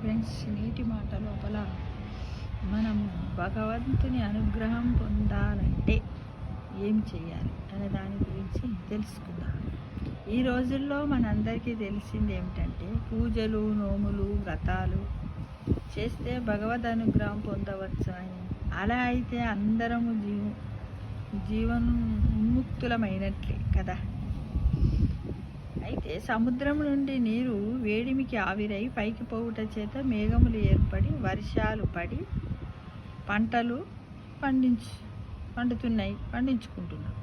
Friends, నీటి మాట లోపల మనం భగవంతుని అనుగ్రహం పొందాలంటే ఏం చేయాలి అనే దాని గురించి తెలుసుకుందాం. ఈ రోజుల్లో మనందరికీ తెలిసింది ఏమిటంటే పూజలు, నోములు, వ్రతాలు చేస్తే భగవద్ అనుగ్రహం పొందవచ్చు అని. అలా అయితే అందరము ఉన్ముక్తులమైనట్లే కదా. అయితే సముద్రం నుండి నీరు వేడిమికి ఆవిరై పైకి పోవుట చేత మేఘములు ఏర్పడి వర్షాలు పడి పంటలు పండించుకుంటున్నాం.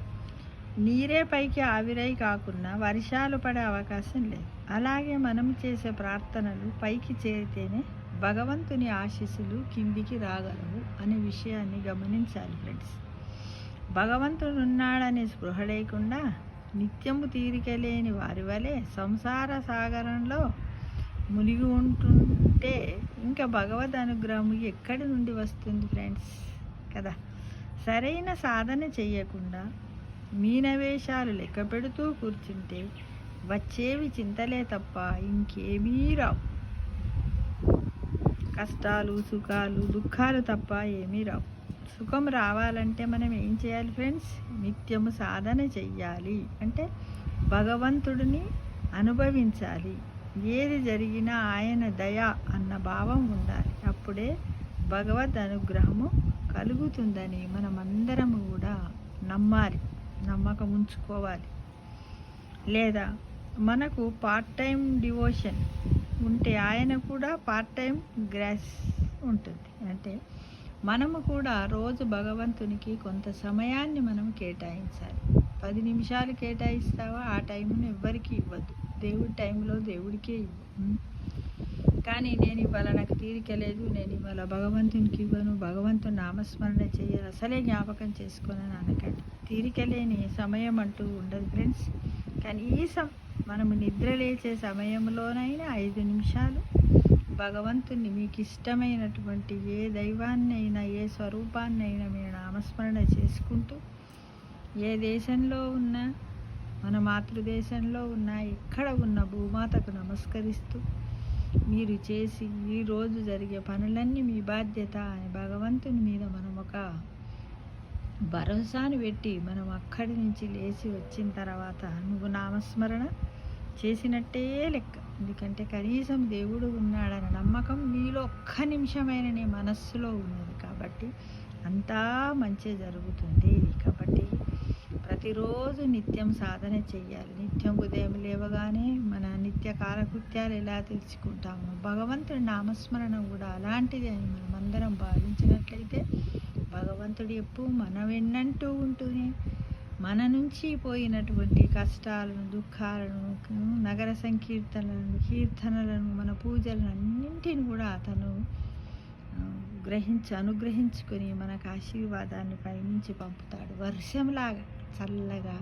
నీరే పైకి ఆవిరై కాకుండా వర్షాలు పడే అవకాశం లేదు. అలాగే మనం చేసే ప్రార్థనలు పైకి చేరితేనే భగవంతుని ఆశీస్సులు కిందికి రాగలవు అనే విషయాన్ని గమనించాలి ఫ్రెండ్స్. భగవంతుడు ఉన్నాడనే స్పృహ లేకుండా నిత్యము తీరికలేని వారి వలె సంసార సాగరంలో మునిగి ఉంటుంటే ఇంకా భగవద్ అనుగ్రహం ఎక్కడి నుండి వస్తుంది ఫ్రెండ్స్ కదా. సరైన సాధన చేయకుండా మీనవేషాలు లెక్క పెడుతూ కూర్చుంటే వచ్చేవి చింతలే తప్ప ఇంకేమీ రావు. కష్టాలు, సుఖాలు, దుఃఖాలు తప్ప ఏమీ రావు. సుఖం రావాలంటే మనం ఏం చేయాలి ఫ్రెండ్స్? నిత్యము సాధన చెయ్యాలి. అంటే భగవంతుడిని అనుభవించాలి. ఏది జరిగినా ఆయన దయ అన్న భావం ఉండాలి. అప్పుడే భగవద్ అనుగ్రహము కలుగుతుందని మనమందరము కూడా నమ్మాలి, నమ్మకం ఉంచుకోవాలి. లేదా మనకు పార్ట్ టైం డివోషన్ ఉంటే ఆయన కూడా పార్ట్ టైం గ్రాస్ ఉంటుంది. అంటే మనము కూడా రోజు భగవంతునికి కొంత సమయాన్ని మనం కేటాయించాలి. 10 నిమిషాలు కేటాయిస్తావా? ఆ టైంను ఎవ్వరికి ఇవ్వద్దు. దేవుడి టైంలో దేవుడికే ఇవ్వు. కానీ నేను ఇవాళ నాకు తీరిక లేదు, నేను ఇవాళ భగవంతునికి ఇవ్వను, భగవంతుని నామస్మరణ చేయాలి, అసలే జ్ఞాపకం చేసుకోనని అనకండి. తీరిక లేని సమయం అంటూ ఉండదు ఫ్రెండ్స్. కనీసం మనము నిద్ర లేచే సమయంలోనైనా 5 నిమిషాలు భగవంతుని మీకు ఇష్టమైనటువంటి ఏ దైవాన్నైనా, ఏ స్వరూపాన్నైనా మీరు నామస్మరణ చేసుకుంటూ, ఏ దేశంలో ఉన్నా, మన మాతృదేశంలో ఉన్నా, ఎక్కడ ఉన్న భూమాతకు నమస్కరిస్తూ మీరు చేసి ఈరోజు జరిగే పనులన్నీ మీ బాధ్యత అని భగవంతుని మీద మనం ఒక భరోసాను పెట్టి మనం అక్కడి నుంచి లేచి వచ్చిన తర్వాత నువ్వు నామస్మరణ చేసినట్టే లెక్క. ఎందుకంటే కనీసం దేవుడు ఉన్నాడన్న నమ్మకం మీలో ఒక్క నిమిషమైన నీ మనస్సులో ఉన్నది కాబట్టి అంతా మంచి జరుగుతుంది. కాబట్టి ప్రతిరోజు నిత్యం సాధన చెయ్యాలి. నిత్యం ఉదయం లేవగానే మన నిత్య కాలకృత్యాలు ఎలా తెలుసుకుంటాము, భగవంతుడి నామస్మరణ కూడా అలాంటిది అని మనమందరం భావించినట్లయితే భగవంతుడు ఎప్పుడు మన వెన్నంటూ ఉంటూనే మన నుంచి పోయినటువంటి కష్టాలను, దుఃఖాలను, నగర సంకీర్తనలను, కీర్తనలను, మన పూజలను అన్నింటిని కూడా అతను అనుగ్రహించుకొని మనకు ఆశీర్వాదాన్ని పైనుంచి పంపుతాడు. వర్షంలాగా చల్లగా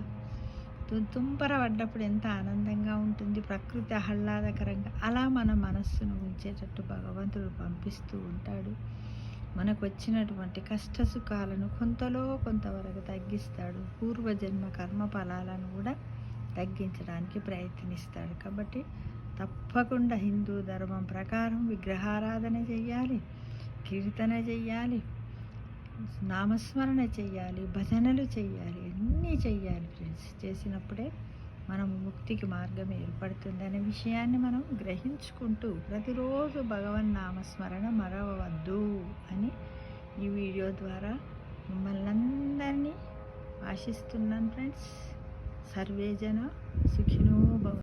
తుంపర పడ్డప్పుడు ఎంత ఆనందంగా ఉంటుంది, ప్రకృతి ఆహ్లాదకరంగా. అలా మన మనస్సును ఉంచేటట్టు భగవంతుడు పంపిస్తూ ఉంటాడు. మనకు వచ్చినటువంటి కష్ట సుఖాలను కొంతలో కొంతవరకు తగ్గిస్తాడు. పూర్వజన్మ కర్మ ఫలాలను కూడా తగ్గించడానికి ప్రయత్నిస్తాడు. కాబట్టి తప్పకుండా హిందూ ధర్మం ప్రకారం విగ్రహారాధన చెయ్యాలి, కీర్తన చెయ్యాలి, నామస్మరణ చెయ్యాలి, భజనలు చెయ్యాలి, అన్నీ చెయ్యాలి ఫ్రెండ్స్. చేసినప్పుడే మనం ముక్తికి మార్గం ఏర్పడుతుందనే విషయాన్ని మనం గ్రహించుకుంటూ ప్రతిరోజు భగవన్ నామస్మరణ మరవవద్దు అని ఈ వీడియో ద్వారా మిమ్మల్ని అందరినీ ఆశిస్తున్నాను ఫ్రెండ్స్. సర్వేజన సుఖినో భవ.